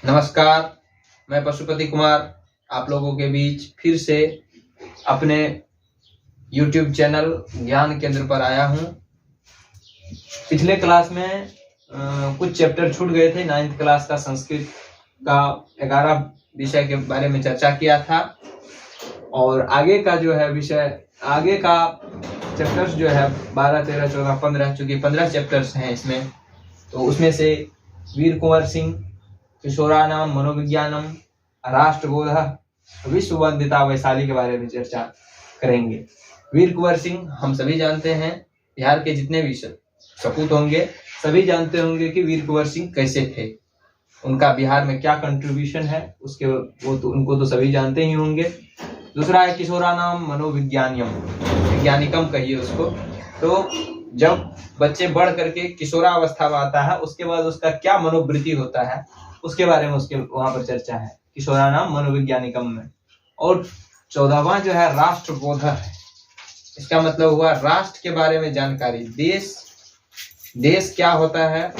नमस्कार, मैं पशुपति कुमार आप लोगों के बीच फिर से अपने YouTube चैनल ज्ञान केंद्र पर आया हूं। पिछले क्लास में कुछ चैप्टर छूट गए थे। 9th क्लास का संस्कृत का 11 विषय के बारे में चर्चा किया था और आगे का जो है विषय, आगे का चैप्टर्स जो है 12, 13, 14, 15, चूंकि 15 चैप्टर्स हैं इसमें, तो उसमें से वीर कुंवर सिंह, किशोरानाम मनोविज्ञानम, राष्ट्रबोध, विश्ववंदिता वैशाली के बारे में चर्चा करेंगे। वीर कुंवर सिंह हम सभी जानते हैं, बिहार के जितने भी सपूत होंगे सभी जानते होंगे कि वीर कुंवर सिंह कैसे थे, उनका बिहार में क्या कंट्रीब्यूशन है उसके उनको तो सभी जानते ही होंगे। दूसरा है किशोरानाम मनोविज्ञानियम, वैज्ञानिकम कहिए उसको। तो जब बच्चे बढ़ करके किशोरावस्था में आता है उसके बाद उसका क्या मनोवृत्ति होता है उसके बारे में उसके वहां पर चर्चा है किशोरानाम मनोविज्ञानिकम में। और 14वां जो है राष्ट्रबोध है। इसका मतलब हुआ राष्ट्र के बारे में जानकारी, देश क्या होता है,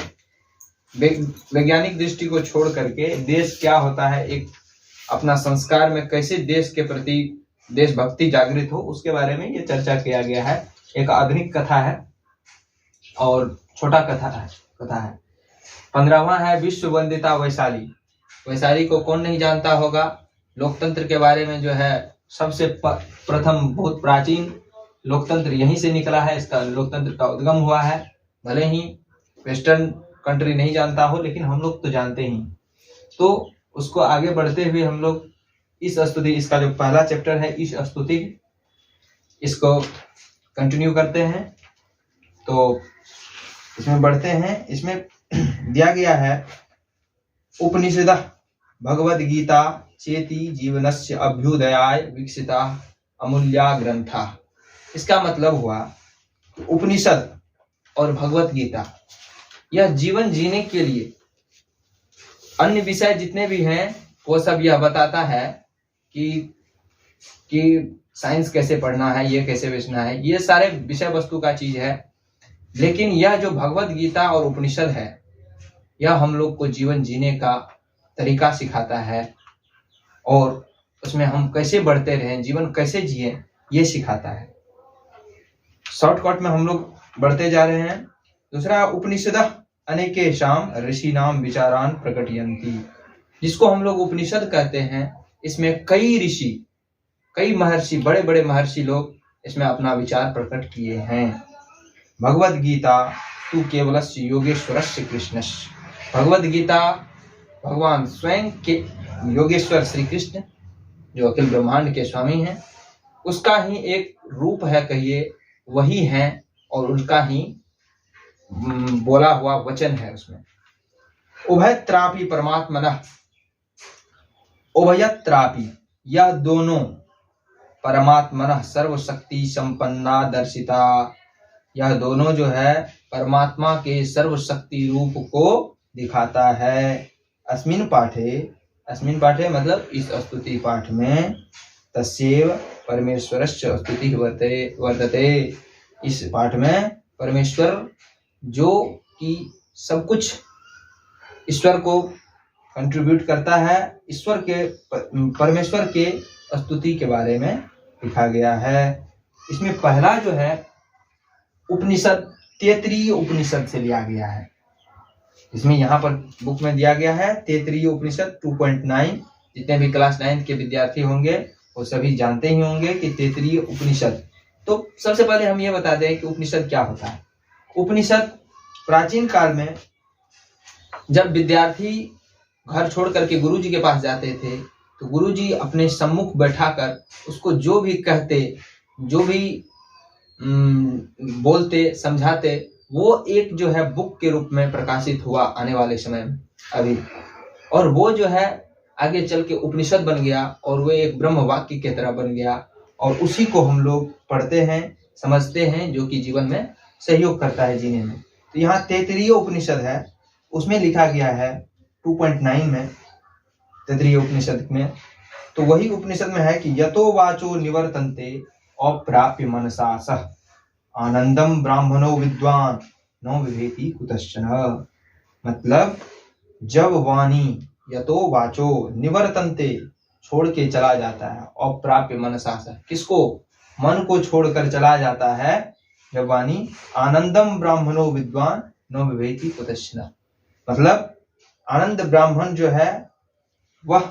वैज्ञानिक दृष्टि को छोड़ करके देश क्या होता है, एक अपना संस्कार में कैसे देश के प्रति देशभक्ति जागृत हो, उसके बारे में ये चर्चा किया गया है। एक आधुनिक कथा है और छोटा कथा है। 15वां है विश्ववंदिता वैशाली। वैशाली को कौन नहीं जानता होगा। लोकतंत्र के बारे में जो है सबसे प्रथम, बहुत प्राचीन लोकतंत्र यहीं से निकला है, इसका लोकतंत्र का उद्गम हुआ है। भले ही वेस्टर्न कंट्री नहीं जानता हो लेकिन हम लोग तो जानते ही। तो उसको आगे बढ़ते हुए हम लोग इस स्तुति, इसका जो पहला चैप्टर है इस स्तुति, इसको कंटिन्यू करते हैं। तो इसमें बढ़ते हैं। इसमें दिया गया है उपनिषद भगवद गीता चेति जीवनस्य अभ्युदयाय विकसिता अमूल्या ग्रंथा। इसका मतलब हुआ उपनिषद और भगवत गीता यह जीवन जीने के लिए, अन्य विषय जितने भी हैं वो सब यह बताता है कि साइंस कैसे पढ़ना है, ये कैसे बेचना है, ये सारे विषय वस्तु का चीज है। लेकिन यह जो भगवत गीता और उपनिषद है यह हम लोग को जीवन जीने का तरीका सिखाता है और उसमें हम कैसे बढ़ते रहें, जीवन कैसे जिए, ये सिखाता है। शॉर्टकट में हम लोग बढ़ते जा रहे हैं। दूसरा उपनिषद अनेकेषाम ऋषिनाम विचारान प्रकटयन्ति, जिसको हम लोग उपनिषद कहते हैं। इसमें कई ऋषि, कई महर्षि, बड़े बड़े महर्षि लोग इसमें अपना विचार प्रकट किए हैं। भगवद गीता तू केवलस्य योगेश्वरस्य कृष्णस्य। भगवद गीता भगवान स्वयं के योगेश्वर श्री कृष्ण जो अखिल ब्रह्मांड के स्वामी हैं, उसका ही एक रूप है, कहिए वही है, और उनका ही बोला हुआ वचन है उसमें। उभयत्रापि परमात्मनः, उभयत्रापि यह दोनों, परमात्मनः सर्वशक्ति संपन्ना दर्शिता, यह दोनों जो है परमात्मा के सर्वशक्ति रूप को दिखाता है। अस्मिन् पाठे मतलब इस स्तुति पाठ में, तस्यैव परमेश्वरस्य स्तुतिः वर्तते। इस पाठ में परमेश्वर जो कि सब कुछ ईश्वर को कंट्रीब्यूट करता है, ईश्वर के, परमेश्वर के स्तुति के बारे में लिखा गया है। इसमें पहला जो है उपनिषद तैत्तिरीय उपनिषद से लिया गया है। इसमें यहाँ पर बुक में दिया गया है तैत्तिरीय उपनिषद 2.9। जितने भी क्लास 9 के विद्यार्थी होंगे वो सभी जानते ही होंगे कि तैत्तिरीय उपनिषद। तो सबसे पहले हम ये बता दें कि उपनिषद क्या होता है। उपनिषद प्राचीन काल में जब विद्यार्थी घर छोड़ करके गुरुजी के पास जाते थे तो गुरुजी अपने सम्मुख बैठाकर उसको जो भी कहते, जो भी बोलते, समझाते, वो एक जो है बुक के रूप में प्रकाशित हुआ आने वाले समय में अभी, और वो जो है आगे चल के उपनिषद बन गया और वो एक ब्रह्म वाक्य की तरह बन गया और उसी को हम लोग पढ़ते हैं, समझते हैं, जो कि जीवन में सहयोग करता है जीने में। तो यहाँ तैत्तिरीय उपनिषद है, उसमें लिखा गया है 2.9 में, तैत्तिरीय उपनिषद में। तो वही उपनिषद में है कि यतो वाचो निवर्तन्ते अप्राप्य मनसा सह आनंदम ब्राह्मणो विद्वान नो विभेति कुतश्चन। मतलब जब वाणी यतो वाचो निवर्तन्ते, छोड़ के चला जाता है, अप्राप्य मनसा स, किसको, मन को छोड़कर चला जाता है, जब वाणी आनंदम ब्राह्मणो विद्वान न विवेकी कुतश्चन, मतलब आनंद ब्राह्मण जो है वह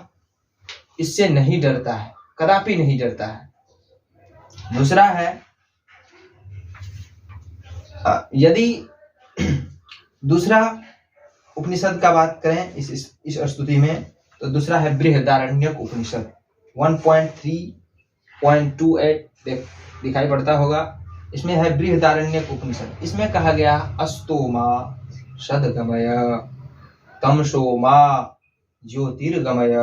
इससे नहीं डरता है, कदापि नहीं डरता है। दूसरा है, यदि दूसरा उपनिषद का बात करें इस स्तुति में, तो दूसरा है बृहदारण्यक उपनिषद 1.3.28 दिखाई पड़ता होगा। इसमें है बृहदारण्यक उपनिषद। इसमें कहा गया अस्तोमा सदगमय तमसोमा ज्योतिर्गमय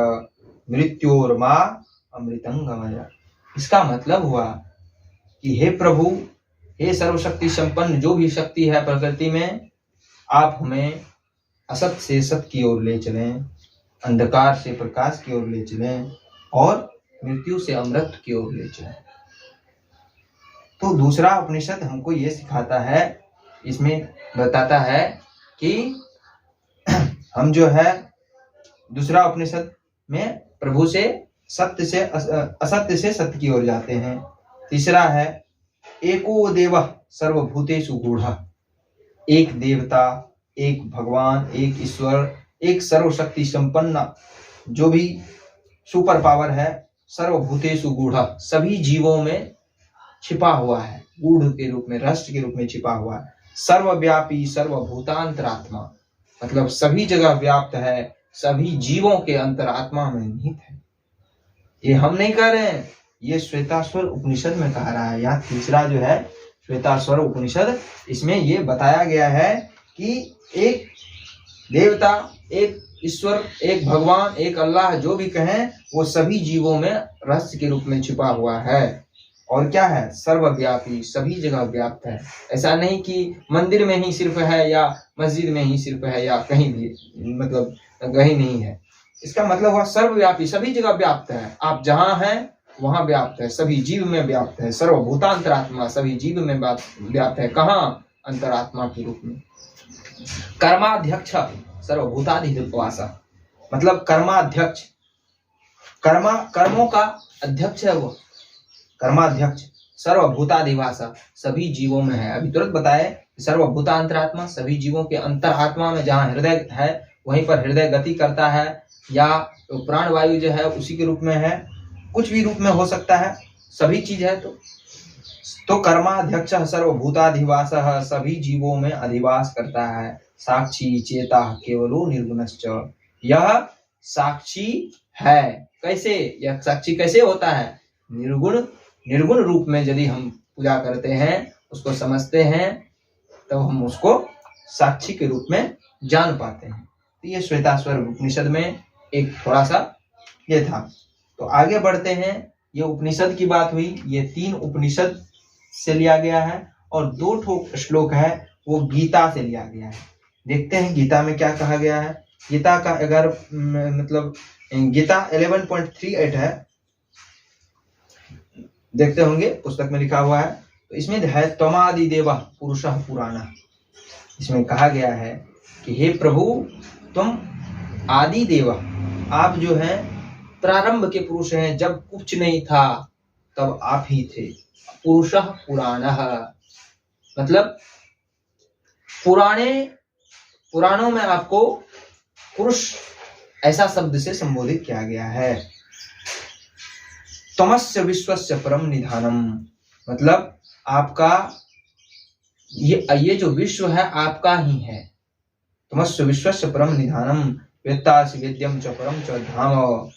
मृत्योर्मा अमृतंगमय। इसका मतलब हुआ कि हे प्रभु, हे सर्वशक्ति संपन्न जो भी शक्ति है प्रकृति में, आप हमें असत से सत की ओर ले चलें, अंधकार से प्रकाश की ओर ले चलें और मृत्यु से अमृत की ओर ले चलें। तो दूसरा उपनिषद हमको ये सिखाता है, इसमें बताता है कि हम जो है दूसरा उपनिषद में प्रभु से सत्य से असत्य से सत्य की ओर जाते हैं। तीसरा है एको देवः सर्वभूतेषु गूढ़ः, एक देवता, एक भगवान, एक ईश्वर, एक सर्वशक्ति संपन्न जो भी सुपर पावर है, सर्वभूतेषु गूढ़ः, सभी जीवों में छिपा हुआ है, गूढ़ के रूप में, रहस्य के रूप में छिपा हुआ है। सर्वव्यापी सर्वभूतांतरात्मा, मतलब सभी जगह व्याप्त है, सभी जीवों के अंतरात्मा में निहित है। ये हम नहीं कह रहे हैं, ये श्वेताश्वर उपनिषद में कह रहा है। यहाँ तीसरा जो है श्वेताश्वर उपनिषद, इसमें ये बताया गया है कि एक देवता, एक ईश्वर, एक भगवान, एक अल्लाह, जो भी कहें, वो सभी जीवों में रहस्य के रूप में छिपा हुआ है। और क्या है, सर्वव्यापी, सभी जगह व्याप्त है। ऐसा नहीं कि मंदिर में ही सिर्फ है या मस्जिद में ही सिर्फ है या कहीं भी, मतलब कहीं नहीं है। इसका मतलब हुआ सर्वव्यापी, सभी जगह व्याप्त है। आप जहां हैं वहां व्याप्त है, सभी जीव में व्याप्त है। सर्वभूतांतरात्मा, सभी जीव में व्याप्त है। कहाँ, अंतरात्मा के रूप में। कर्माध्यक्ष सर्वभूताधिवास, मतलब कर्माध्यक्ष, कर्मों का अध्यक्ष है वो, कर्माध्यक्ष सर्वभूताधिवास, सभी जीवों में है। अभी तुरंत बताए सर्वभूतांतरात्मा, सभी जीवों के अंतरात्मा में जहाँ हृदय है वहीं पर हृदय गति करता है, या तो प्राण वायु जो है उसी के रूप में है, कुछ भी रूप में हो सकता है, सभी चीज है। तो कर्माध्यक्ष सर्वभूताधिवास, सभी जीवों में अधिवास करता है। साक्षी चेता केवलो निर्गुणश्च, यह साक्षी है। कैसे, यह साक्षी कैसे होता है, निर्गुण रूप में यदि हम पूजा करते हैं, उसको समझते हैं, तब हम उसको साक्षी के रूप में जान पाते हैं। तो ये श्वेताश्वर उपनिषद में एक थोड़ा सा ये था। तो आगे बढ़ते हैं। ये उपनिषद की बात हुई, ये 3 उपनिषद से लिया गया है, और 2 श्लोक है वो गीता से लिया गया है। देखते हैं गीता में क्या कहा गया है। गीता का अगर मतलब गीता 11.38 है, देखते होंगे पुस्तक में लिखा हुआ है। तो इसमें है त्वमादि देव पुरुषः पुराणः। इसमें कहा गया है कि हे प्रभु, तुम आदि देव, आप जो हैं प्रारंभ के पुरुष हैं, जब कुछ नहीं था तब आप ही थे। पुरुषः पुराणः, मतलब पुराणों में आपको पुरुष ऐसा शब्द से संबोधित किया गया है। तमस्य विश्वस्य परम निधानम, मतलब आपका ये जो विश्व है आपका ही है। तमस्य विश्वस्य परम निधानम वेत्तासि वेद्यम च परम च धाम,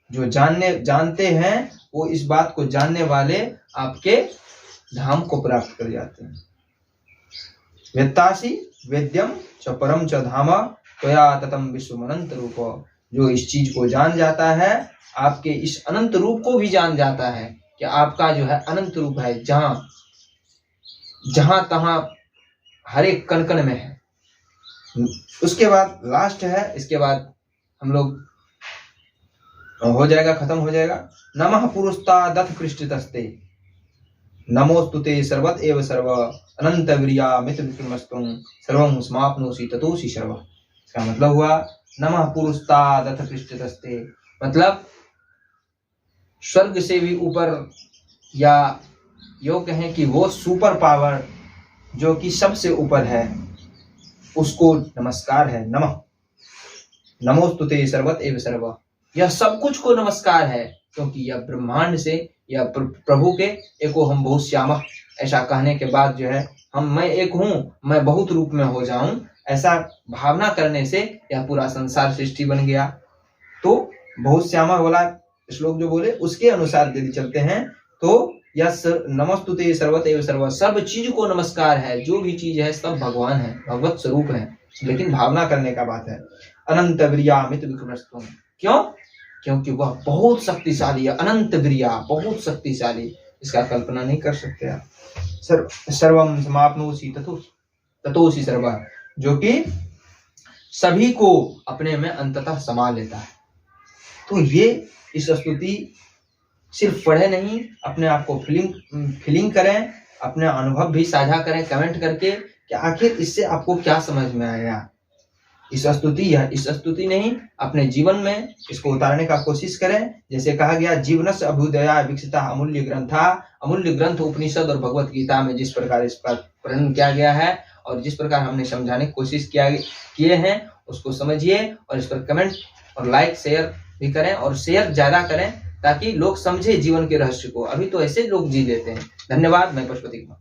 जो जानते हैं वो इस बात को जानने वाले आपके धाम को प्राप्त कर जाते हैं। वेत्तासि वेद्यम च परम च धाम त्वया ततम विश्व अनंत रूप, जो इस चीज को जान जाता है, आपके इस अनंत रूप को भी जान जाता है कि आपका जो है अनंत रूप है, जहां तहां हर एक कण कण में है। उसके बाद लास्ट है, इसके बाद हम लोग हो जाएगा, खत्म हो जाएगा। नमः पुरुस्तादथ कृष्टितस्ते नमोस्तुते सर्वत एव सर्व अनंत वीर्या मित विक्रमस्तुं सर्वं समाप्नोषि ततोषि सर्व। इसका मतलब हुआ नमः पुरुस्तादथ पृष्ठतस्ते, मतलब स्वर्ग से भी ऊपर, या यो कहें कि वो सुपर पावर जो कि सबसे ऊपर है, उसको नमस्कार है। नमः नमोस्तुते सर्वत एव सर्व, यह सब कुछ को नमस्कार है, क्योंकि यह ब्रह्मांड से या प्रभु के एको हम बहुत श्यामः, ऐसा कहने के बाद जो है मैं एक हूँ, मैं बहुत रूप में हो जाऊं, ऐसा भावना करने से यह पूरा संसार सृष्टि बन गया। तो बहुत श्यामा वाला श्लोक जो बोले उसके अनुसार यदि चलते हैं तो यह नमस्तुते सर्वतैव सर्व, सब चीज को नमस्कार है, जो भी चीज है सब भगवान है, भगवत स्वरूप है, लेकिन भावना करने का बात है। अनंत वीर्यामित विक्रमस्तुम, क्यों? क्योंकि वह बहुत शक्तिशाली है, अनंत वीर्या, बहुत शक्तिशाली, इसका कल्पना नहीं कर सकते आप। सर्वम समाप्नोषि ततोषि सर्वः, जो कि सभी को अपने में अंततः समा लेता है। तो ये इस स्तुति सिर्फ पढ़े नहीं, अपने आप को फीलिंग करें, अपने अनुभव भी साझा करें कमेंट करके कि आखिर इससे आपको क्या समझ में आया। इस स्तुति नहीं, अपने जीवन में इसको उतारने का कोशिश करें। जैसे कहा गया, जीवनस्य अभ्युदया विकसिता अमूल्य ग्रंथा, अमूल्य ग्रंथ उपनिषद और भगवत गीता में जिस प्रकार इस पर वर्णन किया गया है और जिस प्रकार हमने समझाने की कोशिश किए हैं, उसको समझिए और इस पर कमेंट और लाइक शेयर भी करें, और शेयर ज्यादा करें ताकि लोग समझे जीवन के रहस्य को। अभी तो ऐसे लोग जी लेते हैं। धन्यवाद। मैं पशुपति कुमार।